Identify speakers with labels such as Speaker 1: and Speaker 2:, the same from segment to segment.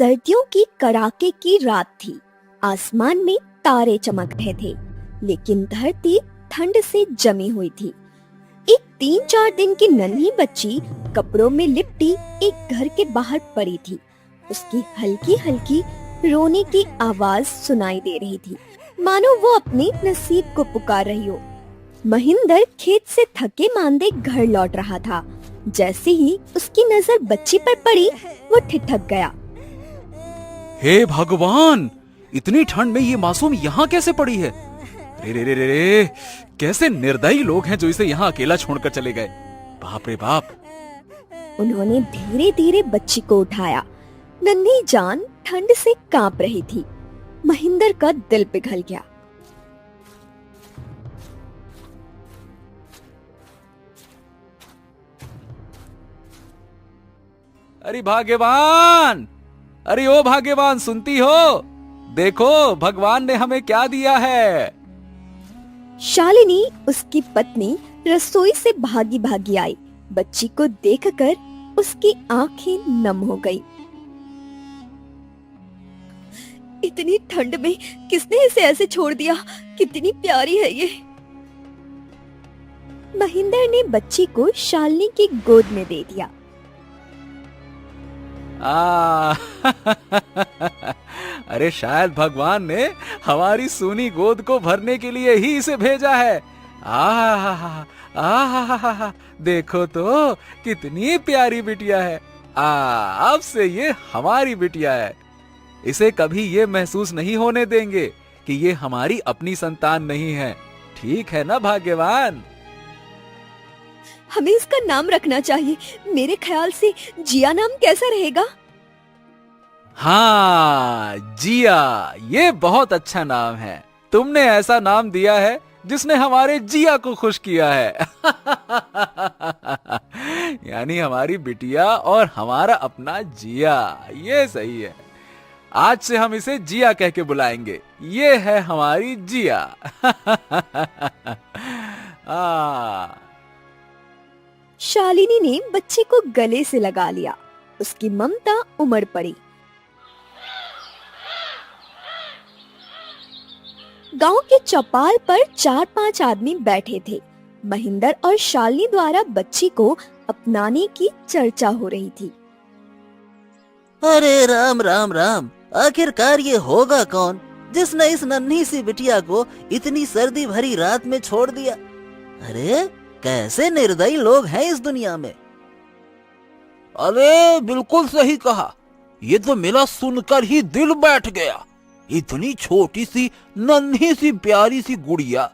Speaker 1: सर्दियों की कड़ाके की रात थी। आसमान में तारे चमक रहे थे, लेकिन धरती ठंड से जमी हुई थी। एक 3-4 दिन की नन्ही बच्ची कपड़ों में लिपटी एक घर के बाहर पड़ी थी। उसकी हल्की हल्की रोने की आवाज सुनाई दे रही थी, मानो वो अपने नसीब को पुकार रही हो। महेंद्र खेत से थके मांदे घर लौट रहा था। जैसे ही उसकी नजर बच्ची पर पड़ी, वो ठिठक गया।
Speaker 2: हे भगवान, इतनी ठंड में ये मासूम यहाँ कैसे पड़ी है? रे रे रे रे रे, कैसे निर्दयी लोग हैं जो इसे यहाँ अकेला छोड़कर चले गए। बाप रे बाप।
Speaker 1: उन्होंने धीरे धीरे बच्ची को उठाया। नन्ही जान ठंड से कांप रही थी। महेंद्र का दिल पिघल गया।
Speaker 2: अरे भाग्यवान, अरे ओ भाग्यवान, सुनती हो? देखो भगवान ने हमें क्या दिया है।
Speaker 1: शालिनी, उसकी पत्नी, रसोई से भागी भागी आई। बच्ची को देखकर उसकी आंखें नम हो गई। इतनी ठंड में किसने इसे ऐसे छोड़ दिया? कितनी प्यारी है ये। महेंद्र ने बच्ची को शालिनी की गोद में दे दिया।
Speaker 2: अरे शायद भगवान ने हमारी सूनी गोद को भरने के लिए ही इसे भेजा है। देखो तो कितनी प्यारी बिटिया है। अब से ये हमारी बिटिया है। इसे कभी ये महसूस नहीं होने देंगे कि ये हमारी अपनी संतान नहीं है। ठीक है ना भाग्यवान?
Speaker 1: हमें इसका नाम रखना चाहिए। मेरे ख्याल से जिया नाम कैसा रहेगा?
Speaker 2: हाँ, जिया, ये बहुत अच्छा नाम है। तुमने ऐसा नाम दिया है जिसने हमारे जिया को खुश किया है। यानी हमारी बिटिया और हमारा अपना जिया। ये सही है। आज से हम इसे जिया कह के बुलाएंगे। ये है हमारी जिया।
Speaker 1: शालिनी ने बच्चे को गले से लगा लिया। उसकी ममता उमड़ पड़ी। गांव के चौपाल पर 4-5 आदमी बैठे थे। महेंद्र और शालिनी द्वारा बच्ची को अपनाने की चर्चा हो रही थी।
Speaker 3: अरे राम राम राम, आखिरकार ये होगा कौन जिसने इस नन्ही सी बिटिया को इतनी सर्दी भरी रात में छोड़ दिया? अरे कैसे निर्दयी लोग हैं इस दुनिया में।
Speaker 4: अरे बिल्कुल सही कहा। ये तो मेरा सुनकर ही दिल बैठ गया। इतनी छोटी सी नन्ही सी प्यारी सी गुड़िया,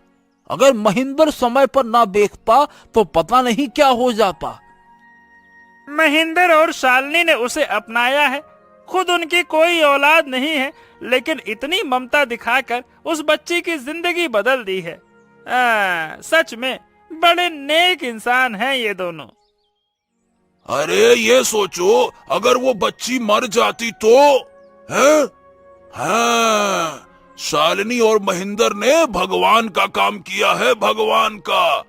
Speaker 4: अगर महेंद्र समय पर ना देखता तो पता नहीं क्या हो जाता।
Speaker 5: महेंद्र और शालिनी ने उसे अपनाया है। खुद उनकी कोई औलाद नहीं है, लेकिन इतनी ममता दिखाकर उस बच्ची की जिंदगी बदल दी है। सच में बड़े नेक इंसान हैं ये दोनों।
Speaker 4: अरे ये सोचो, अगर वो बच्ची मर जाती तो? है? हाँ, शालिनी और महेंद्र ने भगवान का काम किया है, भगवान का।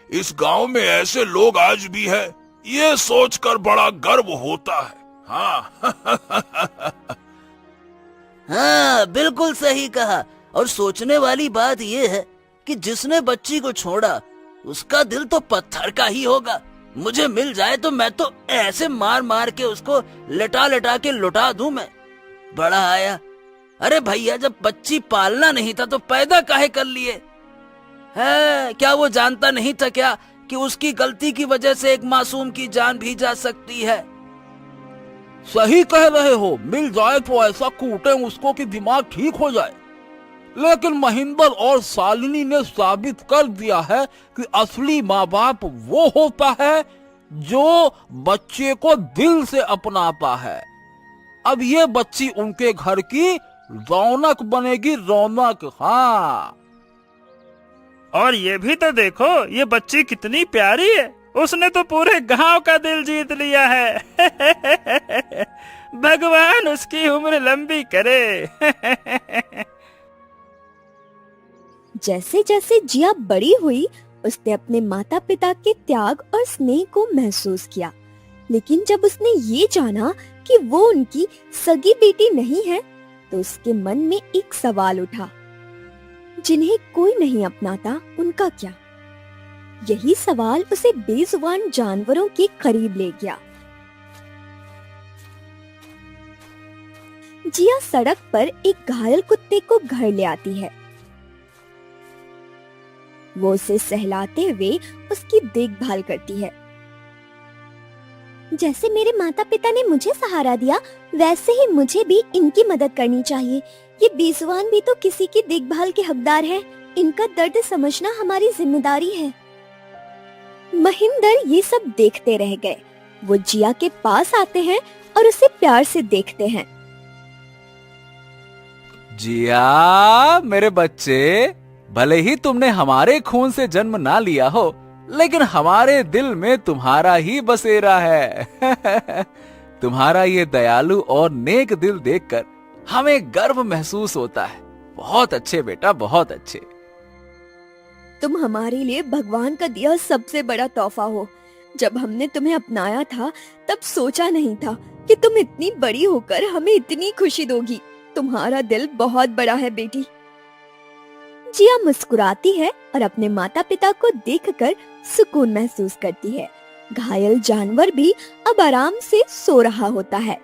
Speaker 4: इस गांव में ऐसे लोग आज भी हैं, ये सोचकर बड़ा गर्व होता है। हाँ।
Speaker 3: हाँ, बिल्कुल सही कहा। और सोचने वाली बात ये है कि जिसने बच्ची को छोड़ा उसका दिल तो पत्थर का ही होगा। मुझे मिल जाए तो मैं तो ऐसे मार मार के उसको लटा लटा के लुटा दूं मैं। बड़ा आया। अरे भैया, जब बच्ची पालना नहीं था तो पैदा काहे कर लिए? है क्या वो जानता नहीं था क्या कि उसकी गलती की वजह से एक मासूम की जान भी जा सकती है?
Speaker 4: सही कह रहे हो। मिल जाए तो ऐसा कूटे उसको कि दिमाग ठीक हो जाए। लेकिन महेंद्र और शालिनी ने साबित कर दिया है कि असली माँ बाप वो होता है जो बच्चे को दिल से अपनाता है। अब ये बच्ची उनके घर की रौनक बनेगी, रौनक। हाँ,
Speaker 5: और ये भी तो देखो, ये बच्ची कितनी प्यारी है। उसने तो पूरे गांव का दिल जीत लिया है। भगवान उसकी उम्र लंबी करे।
Speaker 1: जैसे जैसे जिया बड़ी हुई, उसने अपने माता पिता के त्याग और स्नेह को महसूस किया। लेकिन जब उसने ये जाना कि वो उनकी सगी बेटी नहीं है, तो उसके मन में एक सवाल उठा, जिन्हें कोई नहीं अपनाता उनका क्या? यही सवाल उसे बेजुबान जानवरों के करीब ले गया। जिया सड़क पर एक घायल कुत्ते को घर ले आती है। वो उसे सहलाते हुए उसकी देखभाल करती है। जैसे मेरे माता पिता ने मुझे सहारा दिया, वैसे ही मुझे भी इनकी मदद करनी चाहिए। ये बेजुबान भी तो किसी की देखभाल के हकदार हैं। इनका दर्द समझना हमारी जिम्मेदारी है। महेंद्र ये सब देखते रह गए। वो जिया के पास आते हैं और उसे प्यार से देखते हैं।
Speaker 2: जिया, मेरे बच्चे, भले ही तुमने हमारे खून से जन्म ना लिया हो, लेकिन हमारे दिल में तुम्हारा ही बसेरा है। तुम्हारा ये दयालु और नेक दिल देखकर हमें गर्व महसूस होता है। बहुत अच्छे बेटा, बहुत अच्छे।
Speaker 1: तुम हमारे लिए भगवान का दिया सबसे बड़ा तोहफा हो। जब हमने तुम्हें अपनाया था, तब सोचा नहीं था कि तुम इतनी बड़ी होकर हमें इतनी खुशी दोगी। तुम्हारा दिल बहुत बड़ा है बेटी। जिया मुस्कुराती है और अपने माता पिता को देखकर सुकून महसूस करती है। घायल जानवर भी अब आराम से सो रहा होता है।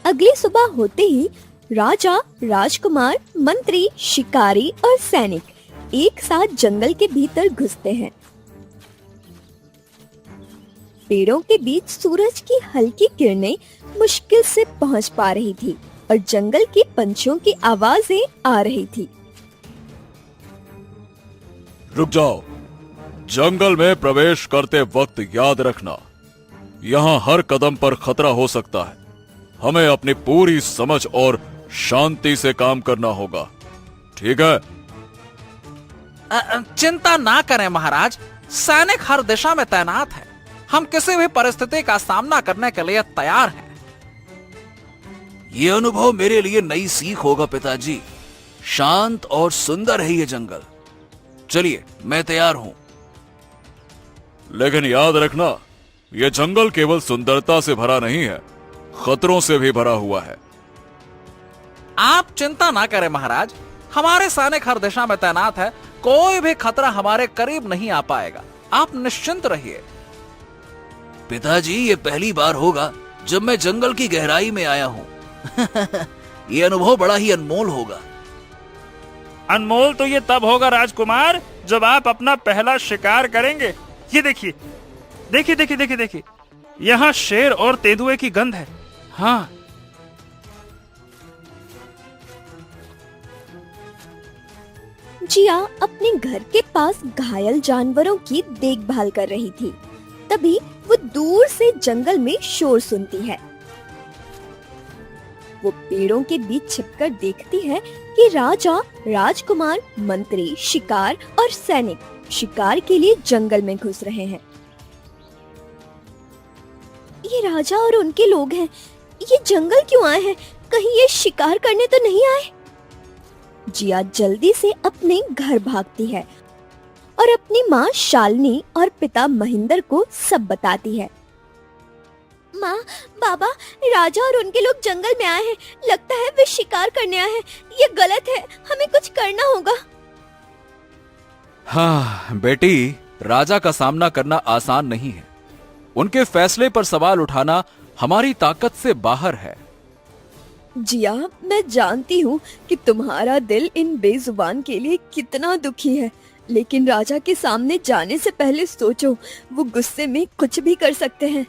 Speaker 1: अगली सुबह होते ही राजा, राजकुमार, मंत्री, शिकारी और सैनिक एक साथ जंगल के भीतर घुसते हैं। पेड़ों के बीच सूरज की हल्की किरणें मुश्किल से पहुंच पा रही थी और जंगल के पंछियों की आवाजें आ रही थी।
Speaker 6: रुक जाओ। जंगल में प्रवेश करते वक्त याद रखना, यहाँ हर कदम पर खतरा हो सकता है। हमें अपनी पूरी समझ और शांति से काम करना होगा, ठीक है?
Speaker 4: चिंता ना करें महाराज, सैनिक हर दिशा में तैनात है। हम किसी भी परिस्थिति का सामना करने के लिए तैयार हैं।
Speaker 3: ये अनुभव मेरे लिए नई सीख होगा पिताजी। शांत और सुंदर है ये जंगल। चलिए, मैं तैयार हूं।
Speaker 6: लेकिन याद रखना, यह जंगल केवल सुंदरता से भरा नहीं है, खतरों से भी भरा हुआ है।
Speaker 4: आप चिंता ना करें महाराज, हमारे सैनिक हर दिशा में तैनात है। कोई भी खतरा हमारे करीब नहीं आ पाएगा। आप निश्चिंत रहिए।
Speaker 3: पिताजी, ये पहली बार होगा जब मैं जंगल की गहराई में आया हूं। ये अनुभव बड़ा ही अनमोल होगा।
Speaker 5: अनमोल तो ये तब होगा राजकुमार, जब आप अपना पहला शिकार करेंगे। ये देखिए, देखिए देखिए देखिए देखिए, यहाँ शेर और तेंदुए की गंध है। हाँ,
Speaker 1: जिया अपने घर के पास घायल जानवरों की देखभाल कर रही थी। तभी वो दूर से जंगल में शोर सुनती है। वो पेड़ों के बीच छिपकर देखती है कि राजा, राजकुमार, मंत्री, शिकार और सैनिक शिकार के लिए जंगल में घुस रहे हैं। ये राजा और उनके लोग हैं। ये जंगल क्यों आए हैं? कहीं ये शिकार करने तो नहीं आए? जिया जल्दी से अपने घर भागती है और अपनी माँ शालिनी और पिता महेंद्र को सब बताती है। माँ, बाबा, राजा और उनके लोग जंगल में आए हैं। लगता है वे शिकार करने आए हैं। ये गलत है, हमें कुछ करना होगा।
Speaker 2: हाँ बेटी, राजा का सामना करना आसान नहीं है। उनके फैसले पर सवाल उठाना हमारी ताकत से बाहर है।
Speaker 1: जिया, मैं जानती हूँ कि तुम्हारा दिल इन बेजुबान के लिए कितना दुखी है, लेकिन राजा के सामने जाने से पहले सोचो, वो गुस्से में कुछ भी कर सकते हैं।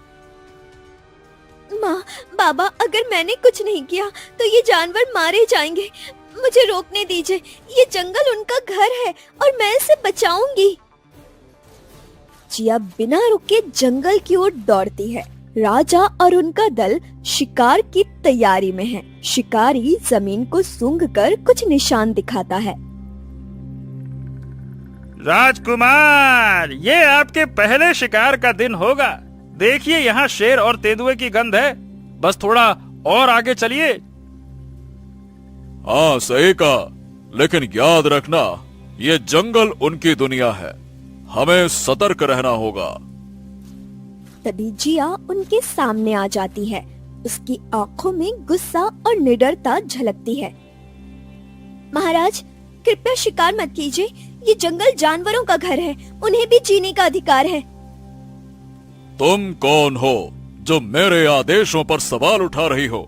Speaker 1: माँ, बाबा, अगर मैंने कुछ नहीं किया तो ये जानवर मारे जाएंगे। मुझे रोकने दीजिए। ये जंगल उनका घर है और मैं इसे बचाऊंगी। जिया बिना रुके जंगल की ओर दौड़ती है। राजा और उनका दल शिकार की तैयारी में है। शिकारी जमीन को सूंघकर कुछ निशान दिखाता है।
Speaker 5: राजकुमार, ये आपके पहले शिकार का दिन होगा। देखिए, यहाँ शेर और तेंदुए की गंध है। बस थोड़ा और आगे चलिए।
Speaker 6: हाँ, सही कहा, लेकिन याद रखना, ये जंगल उनकी दुनिया है। हमें सतर्क रहना होगा।
Speaker 1: तभी जिया उनके सामने आ जाती है। उसकी आंखों में गुस्सा और निडरता झलकती है। महाराज, कृपया शिकार मत कीजिए। ये जंगल जानवरों का घर है, उन्हें भी जीने का अधिकार है।
Speaker 6: तुम कौन हो जो मेरे आदेशों पर सवाल उठा रही हो?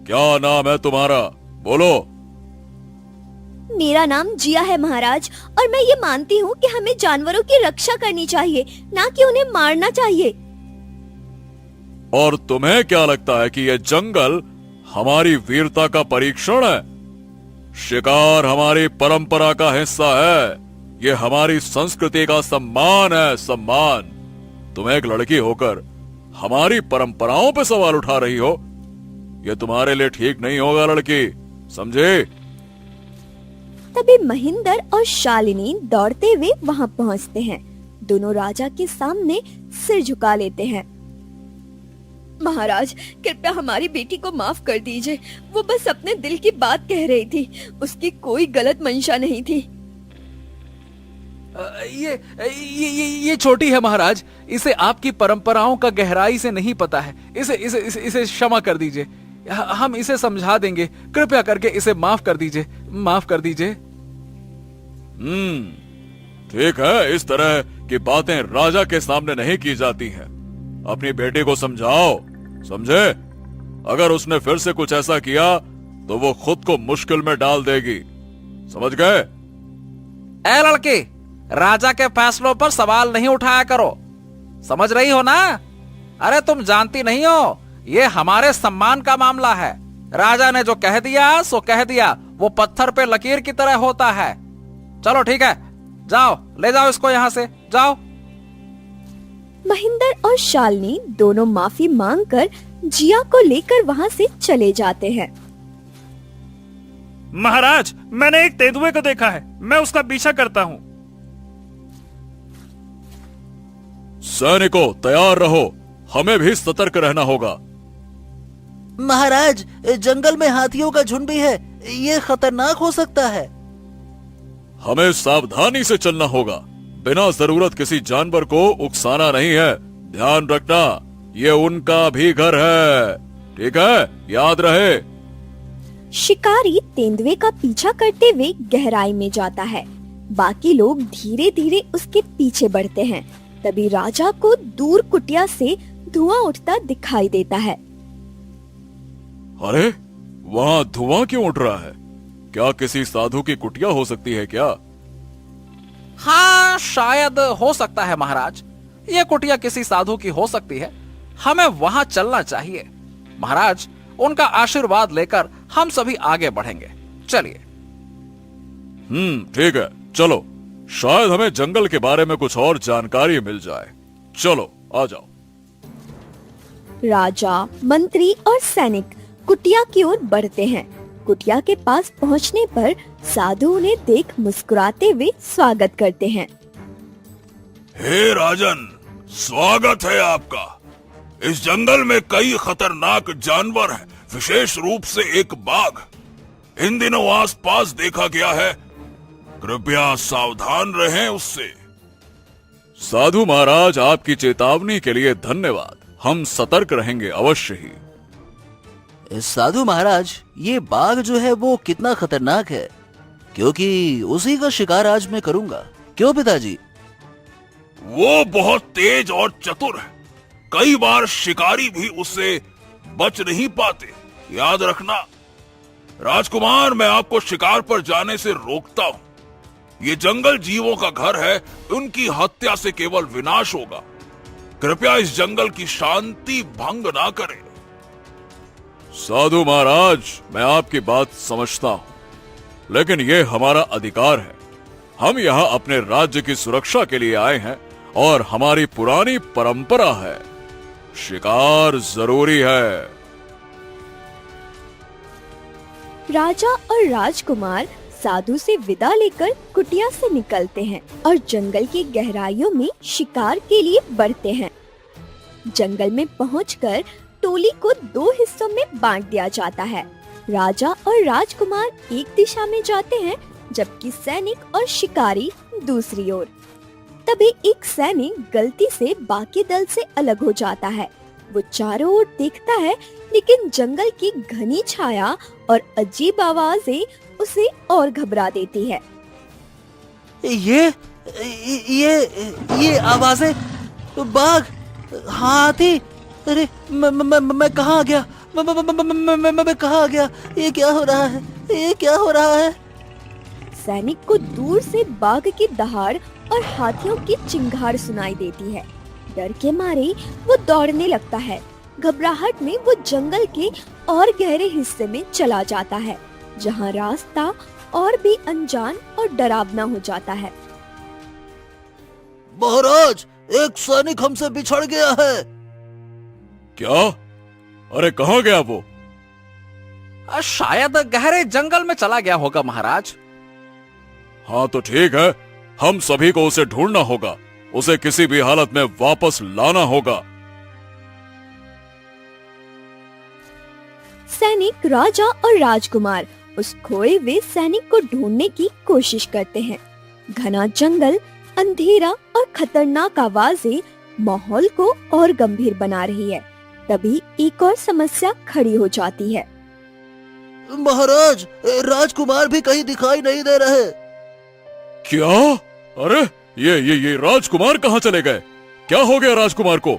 Speaker 6: क्या नाम है तुम्हारा? बोलो।
Speaker 1: मेरा नाम जिया है महाराज, और मैं ये मानती हूँ कि हमें जानवरों की रक्षा करनी चाहिए, ना कि उन्हें मारना चाहिए।
Speaker 6: और तुम्हें क्या लगता है कि यह जंगल हमारी वीरता का परीक्षण है? शिकार हमारी परंपरा का हिस्सा है। ये हमारी संस्कृति का सम्मान है, सम्मान। तुम एक लड़की होकर हमारी परंपराओं पे सवाल उठा रही हो, ये तुम्हारे लिए ठीक नहीं होगा लड़की, समझे?
Speaker 1: तभी महेंद्र और शालिनी दौड़ते हुए वहां पहुंचते हैं। दोनों राजा के सामने सिर झुका लेते हैं। महाराज, कृपया हमारी बेटी को माफ कर दीजिए। वो बस अपने दिल की बात कह रही थी, उसकी कोई गलत मंशा नहीं थी।
Speaker 2: ये छोटी है महाराज, इसे आपकी परंपराओं का गहराई से नहीं पता है। इसे क्षमा कर दीजिए, हम इसे समझा देंगे। कृपया करके इसे माफ कर दीजिए, माफ कर दीजिए।
Speaker 6: ठीक है, इस तरह की बातें राजा के सामने नहीं की जाती हैं। अपनी बेटी को समझाओ, समझे? अगर उसने फिर से कुछ ऐसा किया तो वो खुद को मुश्किल में डाल देगी, समझ गए?
Speaker 2: ए लड़के, राजा के फैसलों पर सवाल नहीं उठाया करो, समझ रही हो ना? अरे तुम जानती नहीं हो, ये हमारे सम्मान का मामला है। राजा ने जो कह दिया सो कह दिया, वो पत्थर पे लकीर की तरह होता है। चलो ठीक है, जाओ, ले जाओ इसको यहाँ से, जाओ।
Speaker 1: महेंद्र और शालिनी दोनों माफी मांगकर जिया को लेकर वहां से चले जाते हैं।
Speaker 5: महाराज, मैंने एक तेंदुए को देखा है, मैं उसका पीछा करता हूँ।
Speaker 6: सैनिकों, तैयार रहो, हमें भी सतर्क रहना होगा।
Speaker 3: महाराज, जंगल में हाथियों का झुंड भी है, ये खतरनाक हो सकता है।
Speaker 6: हमें सावधानी से चलना होगा, बिना जरूरत किसी जानवर को उकसाना नहीं है। ध्यान रखना, ये उनका भी घर है, ठीक है? याद रहे।
Speaker 1: शिकारी तेंदुए का पीछा करते हुए गहराई में जाता है। बाकी लोग धीरे धीरे उसके पीछे बढ़ते हैं। तभी राजा को दूर कुटिया से धुआं उठता दिखाई देता है।
Speaker 6: अरे, वहाँ धुआं क्यों उठ रहा है? क्या किसी साधु की कुटिया हो सकती है क्या?
Speaker 2: हाँ, शायद हो सकता है महाराज, ये कुटिया किसी साधु की हो सकती है। हमें वहां चलना चाहिए महाराज, उनका आशीर्वाद लेकर हम सभी आगे बढ़ेंगे। चलिए।
Speaker 6: ठीक है, चलो। शायद हमें जंगल के बारे में कुछ और जानकारी मिल जाए। चलो, आ जाओ।
Speaker 1: राजा, मंत्री और सैनिक कुटिया की ओर बढ़ते हैं। कुटिया के पास पहुंचने पर साधु उन्हें देख मुस्कुराते हुए स्वागत करते हैं।
Speaker 6: हे राजन, स्वागत है आपका। इस जंगल में कई खतरनाक जानवर हैं, विशेष रूप से एक बाघ इन दिनों आसपास देखा गया है। कृपया सावधान रहें उससे। साधु महाराज, आपकी चेतावनी के लिए धन्यवाद। हम सतर्क रहेंगे अवश्य ही।
Speaker 3: साधु महाराज, ये बाघ जो है वो कितना खतरनाक है, क्योंकि उसी का शिकार आज मैं करूंगा। क्यों पिताजी?
Speaker 6: वो बहुत तेज और चतुर है, कई बार शिकारी भी उससे बच नहीं पाते। याद रखना। राजकुमार, मैं आपको शिकार पर जाने से रोकता हूँ। ये जंगल जीवों का घर है, उनकी हत्या से केवल विनाश होगा। कृपया इस जंगल की शांति भंग ना करें। साधु महाराज, मैं आपकी बात समझता हूं, लेकिन ये हमारा अधिकार है। हम यहाँ अपने राज्य की सुरक्षा के लिए आए हैं और हमारी पुरानी परंपरा है, शिकार जरूरी है।
Speaker 1: राजा और राजकुमार साधु से विदा लेकर कुटिया से निकलते हैं और जंगल की गहराइयों में शिकार के लिए बढ़ते हैं। जंगल में पहुंचकर टोली को 2 हिस्सों में बांट दिया जाता है। राजा और राजकुमार एक दिशा में जाते हैं, जबकि सैनिक और शिकारी दूसरी ओर। तभी एक सैनिक गलती से बाकी दल से अलग हो जाता है। वो चारों ओर देखता है, लेकिन जंगल की घनी छाया और अजीब आवाजें उसे और घबरा देती है।
Speaker 3: ये आवाजें, बाघ, हाथी, अरे मैं कहाँ गया, मैं कहाँ गया, ये क्या हो रहा है, ये क्या हो रहा है?
Speaker 1: सैनिक को दूर से बाघ की दहाड़ और हाथियों की चिंगार सुनाई देती है। डर के मारे वो दौड़ने लगता है। घबराहट में वो जंगल के और गहरे हिस्से में चला जाता है, जहाँ रास्ता और भी अनजान और डरावना हो जाता है।
Speaker 3: महाराज, एक सैनिक हमसे बिछड़ गया है।
Speaker 6: क्या? अरे कहाँ गया वो?
Speaker 2: शायद गहरे जंगल में चला गया होगा महाराज।
Speaker 6: हाँ तो ठीक है, हम सभी को उसे ढूंढना होगा, उसे किसी भी हालत में वापस लाना होगा।
Speaker 1: सैनिक, राजा और राजकुमार उस खोए हुए सैनिक को ढूंढने की कोशिश करते हैं। घना जंगल, अंधेरा और खतरनाक आवाजें माहौल को और गंभीर बना रही है। तभी एक और समस्या खड़ी हो जाती है।
Speaker 3: महाराज, राजकुमार भी कहीं दिखाई नहीं दे रहे।
Speaker 6: क्या? अरे ये राजकुमार कहाँ चले गए? क्या हो गया राजकुमार को?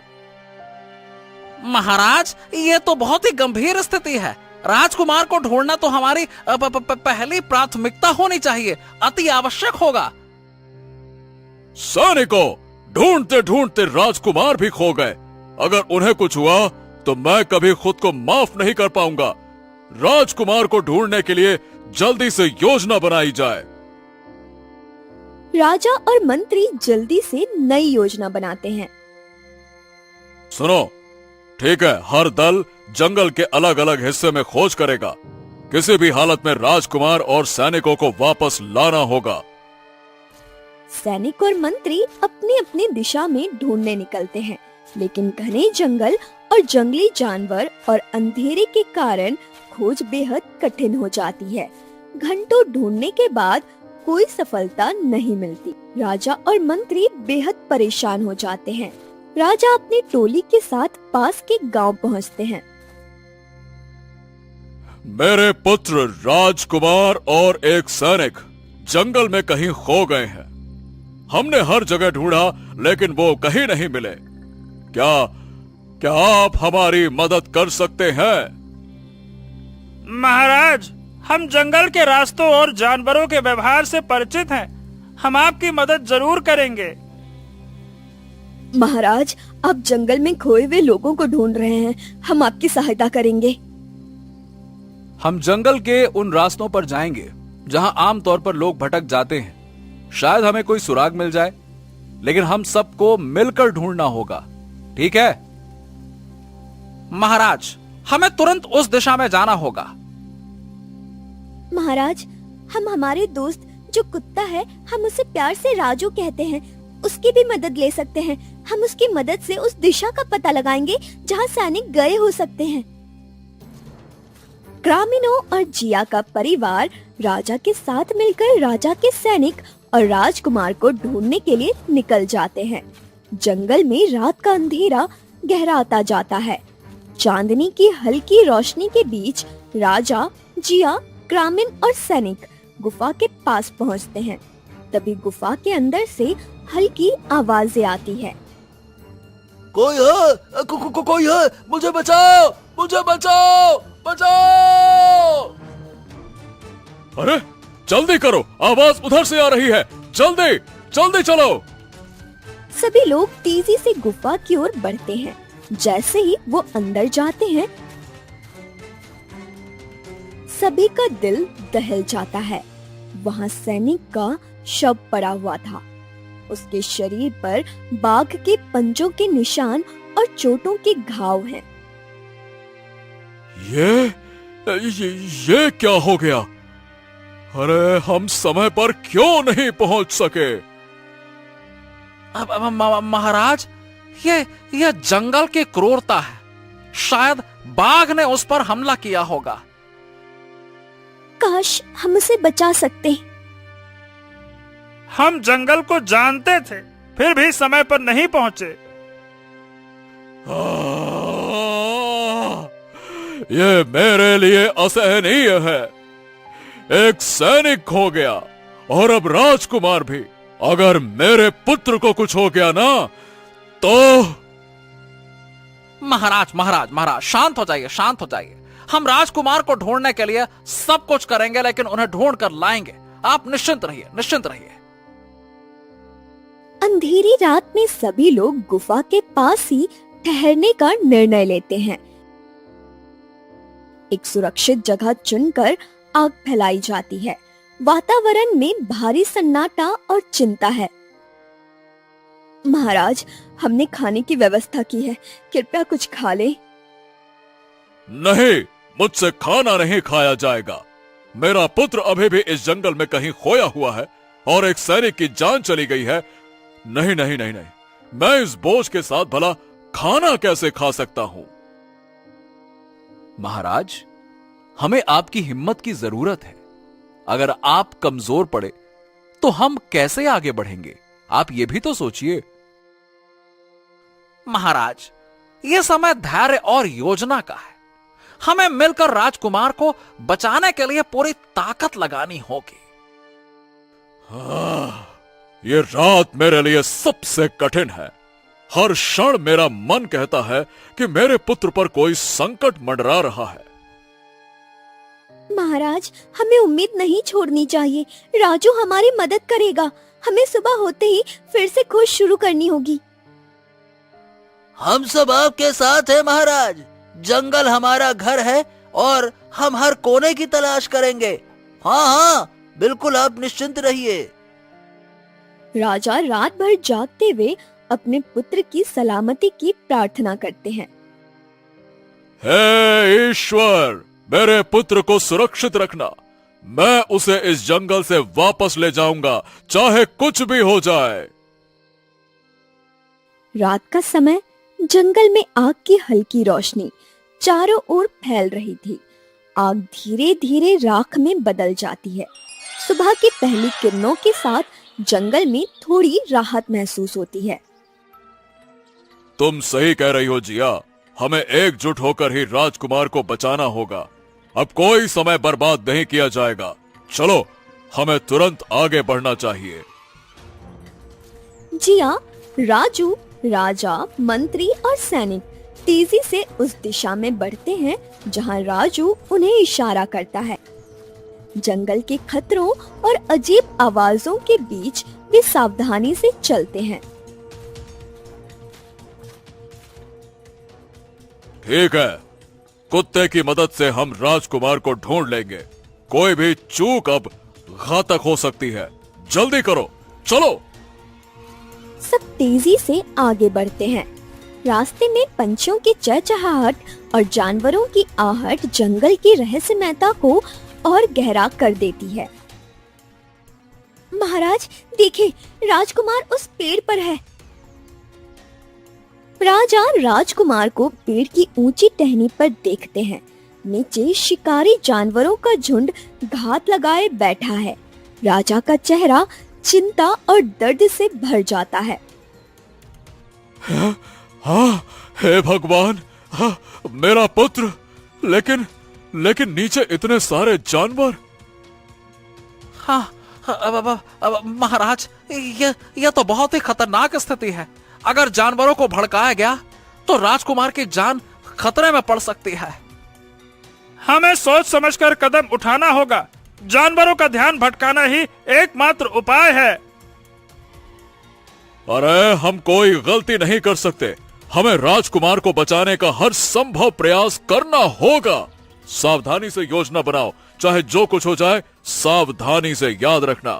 Speaker 2: महाराज, ये तो बहुत ही गंभीर स्थिति है। राजकुमार को ढूंढना तो हमारी पहली प्राथमिकता होनी चाहिए, अति आवश्यक होगा।
Speaker 6: सैनिकों, ढूंढते ढूंढते राजकुमार भी खो गए। अगर उन्हें कुछ हुआ तो मैं कभी खुद को माफ नहीं कर पाऊंगा। राजकुमार को ढूंढने के लिए जल्दी से योजना बनाई जाए।
Speaker 1: राजा और मंत्री जल्दी से नई योजना बनाते हैं।
Speaker 6: सुनो, ठीक है, हर दल जंगल के अलग अलग हिस्से में खोज करेगा। किसी भी हालत में राजकुमार और सैनिकों को वापस लाना होगा।
Speaker 1: सैनिक और मंत्री अपनी अपनी दिशा में ढूंढने निकलते हैं, लेकिन घने जंगल और जंगली जानवर और अंधेरे के कारण खोज बेहद कठिन हो जाती है। घंटों ढूंढने के बाद कोई सफलता नहीं मिलती। राजा और मंत्री बेहद परेशान हो जाते हैं। राजा अपनी टोली के साथ पास के गांव पहुंचते हैं।
Speaker 6: मेरे पुत्र राजकुमार और एक सैनिक जंगल में कहीं खो गए हैं। हमने हर जगह ढूंढा, लेकिन वो कहीं नहीं मिले। क्या आप हमारी मदद कर सकते हैं?
Speaker 5: महाराज, हम जंगल के रास्तों और जानवरों के व्यवहार से परिचित हैं। हम आपकी मदद जरूर करेंगे।
Speaker 1: महाराज, आप जंगल में खोए हुए लोगों को ढूंढ रहे हैं, हम आपकी सहायता करेंगे।
Speaker 2: हम जंगल के उन रास्तों पर जाएंगे जहां आमतौर पर लोग भटक जाते हैं। शायद हमें कोई सुराग मिल जाए, लेकिन हम सबको मिलकर ढूंढना होगा। ठीक है महाराज, हमें तुरंत उस दिशा में जाना होगा।
Speaker 1: महाराज, हम हमारे दोस्त जो कुत्ता है, हम उसे प्यार से राजू कहते हैं, उसकी भी मदद ले सकते हैं। हम उसकी मदद से उस दिशा का पता लगाएंगे जहां सैनिक गए हो सकते हैं। ग्रामीणों और जिया का परिवार राजा के साथ मिलकर राजा के सैनिक और राजकुमार को ढूंढने के लिए निकल जाते हैं। जंगल में रात का अंधेरा गहराता जाता है। चांदनी की हल्की रोशनी के बीच राजा, जिया, ग्रामीण और सैनिक गुफा के पास पहुंचते हैं। तभी गुफा के अंदर से हल्की आवाजें आती है।
Speaker 3: कोई है, कोई है, मुझे बचाओ, मुझे बचाओ, बचाओ।
Speaker 6: अरे जल्दी करो, आवाज उधर से आ रही है, जल्दी जल्दी चलो।
Speaker 1: सभी लोग तेजी से गुफा की ओर बढ़ते हैं। जैसे ही वो अंदर जाते हैं, सभी का दिल दहल जाता है। वहाँ सैनिक का शव पड़ा हुआ था। उसके शरीर पर बाघ के पंजों के निशान और चोटों के घाव हैं।
Speaker 6: ये क्या हो गया? अरे हम समय पर क्यों नहीं पहुंच सके?
Speaker 2: महाराज, यह जंगल की क्रूरता है। शायद बाघ ने उस पर हमला किया होगा।
Speaker 1: काश हम उसे बचा सकते।
Speaker 5: हम जंगल को जानते थे, फिर भी समय पर नहीं पहुंचे।
Speaker 6: ये मेरे लिए असहनीय है। एक सैनिक खो गया और अब राजकुमार भी। अगर मेरे पुत्र को कुछ हो गया ना तो।
Speaker 2: महाराज महाराज महाराज, शांत हो जाइए, शांत हो जाइए। हम राजकुमार को ढूंढने के लिए सब कुछ करेंगे, लेकिन उन्हें ढूंढ कर लाएंगे। आप निश्चिंत रहिए, निश्चिंत रहिए।
Speaker 1: अंधेरी रात में सभी लोग गुफा के पास ही ठहरने का निर्णय लेते हैं। एक सुरक्षित जगह चुनकर आग फैलाई जाती है। वातावरण में भारी सन्नाटा और चिंता है। महाराज, हमने खाने की व्यवस्था की है, कृपया कुछ खा ले।
Speaker 6: नहीं, मुझसे खाना नहीं खाया जाएगा। मेरा पुत्र अभी भी इस जंगल में कहीं खोया हुआ है और एक सैनिक की जान चली गई है। नहीं नहीं नहीं नहीं, मैं इस बोझ के साथ भला खाना कैसे खा सकता हूं?
Speaker 2: महाराज, हमें आपकी हिम्मत की जरूरत है। अगर आप कमजोर पड़े तो हम कैसे आगे बढ़ेंगे? आप ये भी तो सोचिए। महाराज, यह समय धैर्य और योजना का है। हमें मिलकर राजकुमार को बचाने के लिए पूरी ताकत लगानी होगी।
Speaker 6: ये रात मेरे लिए सबसे कठिन है। हर क्षण मेरा मन कहता है कि मेरे पुत्र पर कोई संकट मंडरा रहा है।
Speaker 1: महाराज, हमें उम्मीद नहीं छोड़नी चाहिए। राजू हमारी मदद करेगा। हमें सुबह होते ही फिर से खोज शुरू करनी होगी।
Speaker 3: हम सब आपके साथ हैं महाराज। जंगल हमारा घर है और हम हर कोने की तलाश करेंगे। हाँ हाँ, बिल्कुल, आप निश्चिंत रहिए।
Speaker 1: राजा रात भर जागते हुए अपने पुत्र की सलामती की प्रार्थना करते हैं।
Speaker 6: हे ईश्वर, मेरे पुत्र को सुरक्षित रखना। मैं उसे इस जंगल से वापस ले जाऊंगा, चाहे कुछ भी हो जाए।
Speaker 1: रात का समय, जंगल में आग की हल्की रोशनी चारों ओर फैल रही थी। आग धीरे धीरे राख में बदल जाती है। सुबह की पहली किरणों के साथ जंगल में थोड़ी राहत महसूस होती है।
Speaker 6: तुम सही कह रही हो जिया। हमें एकजुट होकर ही राजकुमार को बचाना होगा। अब कोई समय बर्बाद नहीं किया जाएगा। चलो, हमें तुरंत आगे बढ़ना चाहिए।
Speaker 1: जिया, राजू, राजा, मंत्री और सैनिक तेजी से उस दिशा में बढ़ते हैं जहां राजू उन्हें इशारा करता है। जंगल के खतरों और अजीब आवाजों के बीच वे सावधानी से चलते हैं।
Speaker 6: ठीक है, कुत्ते की मदद से हम राजकुमार को ढूंढ लेंगे। कोई भी चूक अब घातक हो सकती है। जल्दी करो, चलो।
Speaker 1: सब तेजी से आगे बढ़ते हैं। रास्ते में पंछियों की चहचहाहट और जानवरों की आहट जंगल की रहस्यमयता को और गहरा कर देती है। महाराज, देखिए, राजकुमार उस पेड़ पर है। राजा राजकुमार को पेड़ की ऊंची टहनी पर देखते हैं। नीचे शिकारी जानवरों का झुंड घात लगाए बैठा है। राजा का चेहरा चिंता और दर्द से भर जाता है।
Speaker 6: हाँ, हे भगवान, हाँ, मेरा पुत्र। लेकिन नीचे इतने सारे जानवर।
Speaker 2: हाँ, अब महाराज, यह तो बहुत ही खतरनाक स्थिति है। अगर जानवरों को भड़काया गया तो राजकुमार की जान खतरे में पड़ सकती है।
Speaker 5: हमें सोच समझकर कदम उठाना होगा। जानवरों का ध्यान भटकाना ही एकमात्र उपाय है।
Speaker 6: अरे, हम कोई गलती नहीं कर सकते। हमें राजकुमार को बचाने का हर संभव प्रयास करना होगा। सावधानी से योजना बनाओ, चाहे जो कुछ हो जाए, सावधानी से याद रखना।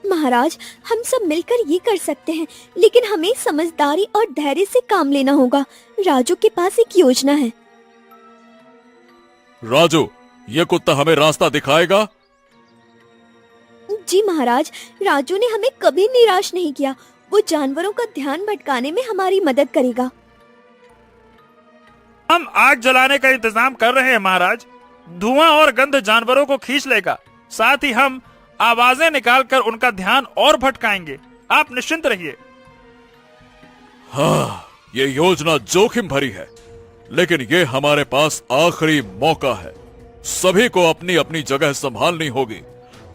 Speaker 1: महाराज, हम सब मिलकर ये कर सकते हैं, लेकिन हमें समझदारी और धैर्य से काम लेना होगा। राजू के पास एक योजना है।
Speaker 6: राजू, ये कुत्ता हमें रास्ता दिखाएगा?
Speaker 1: जी महाराज, राजू ने हमें कभी निराश नहीं किया। वो जानवरों का ध्यान भटकाने में हमारी मदद करेगा।
Speaker 5: हम आग जलाने का इंतजाम कर रहे हैं महाराज। धुआं और गंध जानवरों को खींच लेगा। साथ ही हम आवाजें निकालकर उनका ध्यान और भटकाएंगे। आप निश्चिंत रहिए।
Speaker 6: हाँ, ये योजना जोखिम भरी है, लेकिन ये हमारे पास आखिरी मौका है। सभी को अपनी अपनी जगह संभालनी होगी,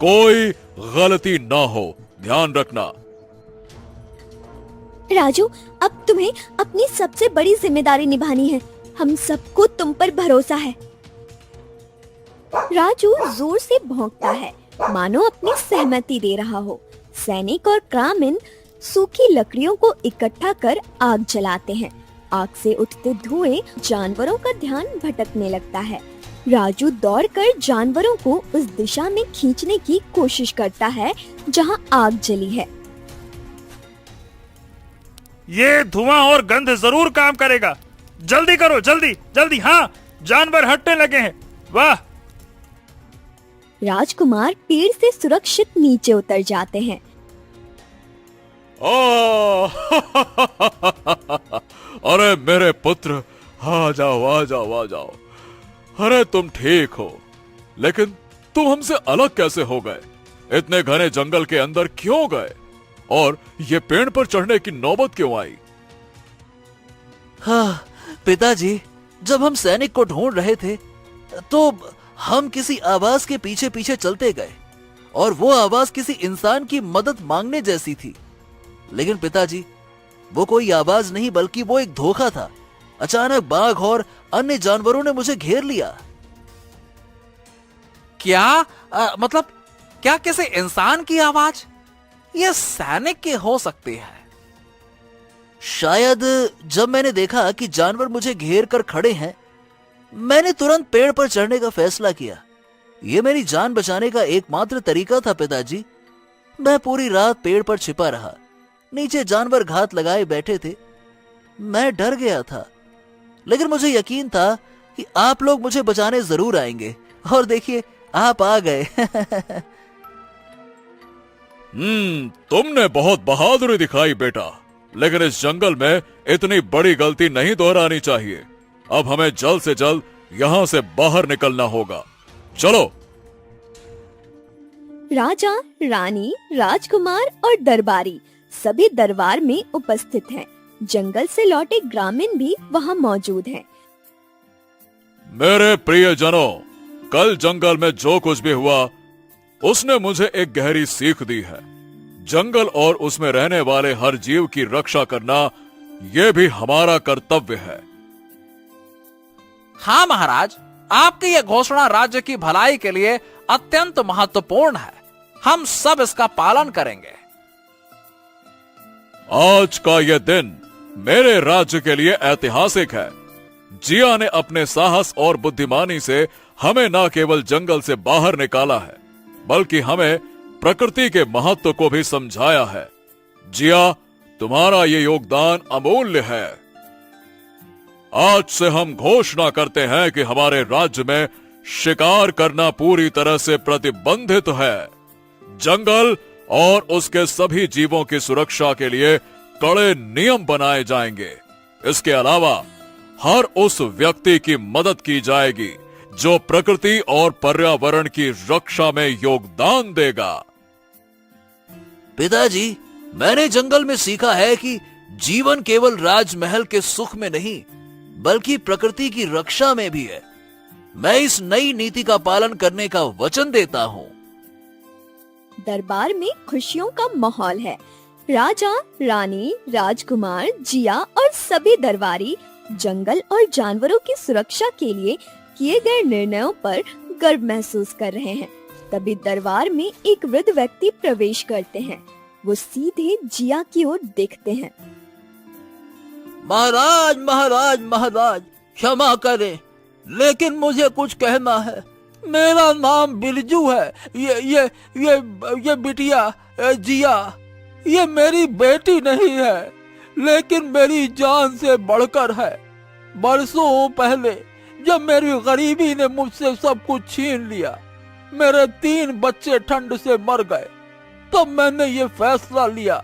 Speaker 6: कोई गलती ना हो, ध्यान रखना।
Speaker 1: राजू, अब तुम्हें अपनी सबसे बड़ी जिम्मेदारी निभानी है। हम सबको तुम पर भरोसा है। राजू जोर से भौंकता है, मानो अपनी सहमति दे रहा हो। सैनिक और ग्रामीण सूखी लकड़ियों को इकट्ठा कर आग जलाते हैं। आग से उठते धुएं जानवरों का ध्यान भटकने लगता है। राजू दौड़कर जानवरों को उस दिशा में खींचने की कोशिश करता है जहां आग जली है।
Speaker 5: ये धुआं और गंध जरूर काम करेगा। जल्दी करो, जल्दी जल्दी। हाँ, जानवर हटने लगे हैं। वाह!
Speaker 1: राजकुमार पेड़ से सुरक्षित नीचे उतर जाते हैं।
Speaker 6: अरे मेरे पुत्र, आ जाओ आ जाओ आ जाओ। अरे तुम ठीक हो, लेकिन तुम हमसे अलग कैसे हो गए? इतने घने जंगल के अंदर क्यों गए? और ये पेड़ पर चढ़ने की नौबत क्यों आई?
Speaker 3: हाँ पिताजी, जब हम सैनिक को ढूंढ रहे थे तो हम किसी आवाज के पीछे पीछे चलते गए, और वो आवाज किसी इंसान की मदद मांगने जैसी थी। लेकिन पिताजी, वो कोई आवाज नहीं बल्कि वो एक धोखा था। अचानक बाघ और अन्य जानवरों ने मुझे घेर लिया।
Speaker 4: क्या मतलब क्या किसी इंसान की आवाज? ये सैनिक की हो सकती है।
Speaker 3: शायद जब मैंने देखा कि जानवर मुझे घेर कर खड़े हैं, मैंने तुरंत पेड़ पर चढ़ने का फैसला किया। यह मेरी जान बचाने का एकमात्र तरीका था पिताजी। मैं पूरी रात पेड़ पर छिपा रहा। नीचे जानवर घात लगाए बैठे थे। मैं डर गया था, लेकिन मुझे यकीन था कि आप लोग मुझे बचाने जरूर आएंगे। और देखिए, आप आ गए।
Speaker 6: तुमने बहुत बहादुरी दिखाई बेटा, लेकिन इस जंगल में इतनी बड़ी गलती नहीं दोहरानी चाहिए। अब हमें जल्द से जल्द यहाँ से बाहर निकलना होगा। चलो।
Speaker 1: राजा, रानी, राजकुमार और दरबारी सभी दरबार में उपस्थित हैं। जंगल से लौटे ग्रामीण भी वहां मौजूद हैं।
Speaker 6: मेरे प्रियजनों, कल जंगल में जो कुछ भी हुआ उसने मुझे एक गहरी सीख दी है। जंगल और उसमें रहने वाले हर जीव की रक्षा करना यह भी हमारा कर्तव्य है।
Speaker 4: हाँ महाराज, आपकी यह घोषणा राज्य की भलाई के लिए अत्यंत महत्वपूर्ण है। हम सब इसका पालन करेंगे।
Speaker 6: आज का यह दिन मेरे राज्य के लिए ऐतिहासिक है। जिया ने अपने साहस और बुद्धिमानी से हमें न केवल जंगल से बाहर निकाला है, बल्कि हमें प्रकृति के महत्व को भी समझाया है। जिया, तुम्हारा ये योगदान अमूल्य है। आज से हम घोषणा करते हैं कि हमारे राज्य में शिकार करना पूरी तरह से प्रतिबंधित है। जंगल और उसके सभी जीवों की सुरक्षा के लिए कड़े नियम बनाए जाएंगे। इसके अलावा हर उस व्यक्ति की मदद की जाएगी जो प्रकृति और पर्यावरण की रक्षा में योगदान देगा।
Speaker 3: पिताजी, मैंने जंगल में सीखा है कि जीवन केवल राजमहल के सुख में नहीं, बल्कि प्रकृति की रक्षा में भी है। मैं इस नई नीति का पालन करने का वचन देता हूँ।
Speaker 1: दरबार में खुशियों का माहौल है। राजा, रानी, राजकुमार, जिया और सभी दरबारी जंगल और जानवरों की सुरक्षा के लिए किए गए निर्णयों पर गर्व महसूस कर रहे हैं। तभी दरबार में एक वृद्ध व्यक्ति प्रवेश करते हैं। वो सीधे जिया की ओर देखते हैं।
Speaker 3: महाराज महाराज महाराज, क्षमा करें, लेकिन मुझे कुछ कहना है। मेरा नाम बिरजू है। ये बिटिया जिया, ये मेरी बेटी नहीं है, लेकिन मेरी जान से बढ़कर है। बरसों पहले जब मेरी गरीबी ने मुझसे सब कुछ छीन लिया, मेरे 3 बच्चे ठंड से मर गए, तब मैंने ये फैसला लिया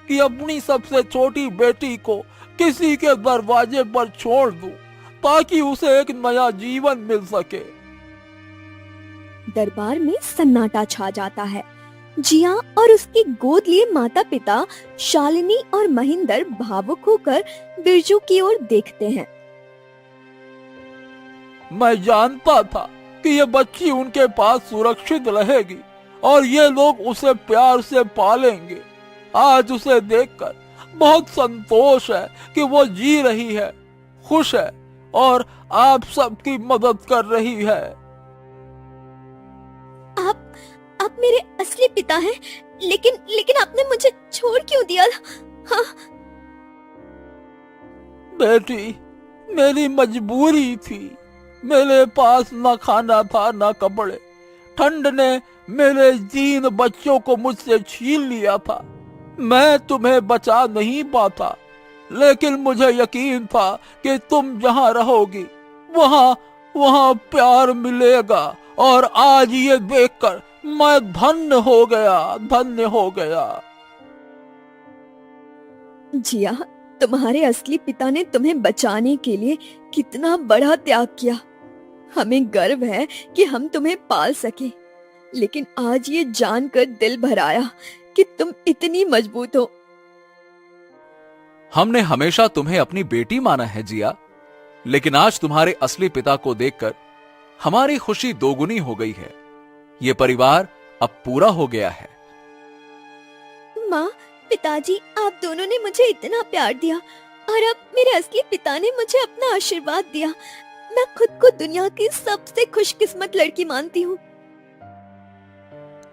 Speaker 3: कि अपनी सबसे छोटी बेटी को किसी के दरवाजे पर छोड़ दूं, ताकि उसे एक नया जीवन मिल सके।
Speaker 1: दरबार में सन्नाटा छा जाता है। जिया और उसके गोद लिए माता पिता शालिनी और महेंद्र भावुक होकर बिरजू की ओर देखते हैं।
Speaker 4: मैं जानता था कि ये बच्ची उनके पास सुरक्षित रहेगी और ये लोग उसे प्यार से पालेंगे। आज उसे देखकर बहुत संतोष है कि वो जी रही है, खुश है और आप सबकी मदद कर रही है।
Speaker 1: आप मेरे असली पिता हैं, लेकिन आपने मुझे छोड़ क्यों दिया? हाँ।
Speaker 4: बेटी, मेरी मजबूरी थी। मेरे पास न खाना था न कपड़े। ठंड ने मेरे 3 बच्चों को मुझसे छीन लिया था। मैं तुम्हें बचा नहीं पाता, लेकिन मुझे यकीन था कि तुम जहाँ रहोगी वहाँ प्यार मिलेगा। और आज ये देखकर मैं धन्य हो गया।
Speaker 1: जिया, तुम्हारे असली पिता ने तुम्हें बचाने के लिए कितना बड़ा त्याग किया। हमें गर्व है कि हम तुम्हें पाल सके, लेकिन आज ये जानकर दिल भर आया कि तुम इतनी मजबूत हो।
Speaker 2: हमने हमेशा तुम्हें अपनी बेटी माना है जिया, लेकिन आज तुम्हारे असली पिता को देखकर हमारी खुशी दोगुनी हो गई है। ये परिवार अब पूरा हो गया है।
Speaker 1: माँ, पिताजी, आप दोनों ने मुझे इतना प्यार दिया और अब मेरे असली पिता ने मुझे अपना आशीर्वाद दिया। मैं खुद को दुनिया की सबसे खुशकिस्मत लड़की मानती हूँ।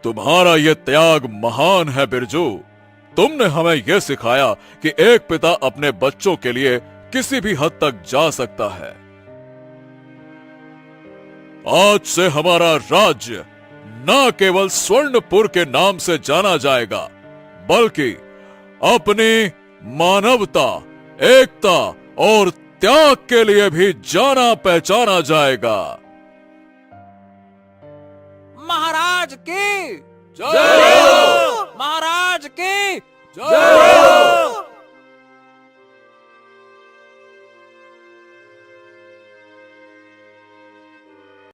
Speaker 6: तुम्हारा ये त्याग महान है बिरजू। तुमने हमें यह सिखाया कि एक पिता अपने बच्चों के लिए किसी भी हद तक जा सकता है। आज से हमारा राज्य न केवल स्वर्णपुर के नाम से जाना जाएगा, बल्कि अपनी मानवता, एकता और त्याग के लिए भी जाना पहचाना जाएगा।
Speaker 2: महाराज की
Speaker 6: जय!
Speaker 2: महाराज की जय!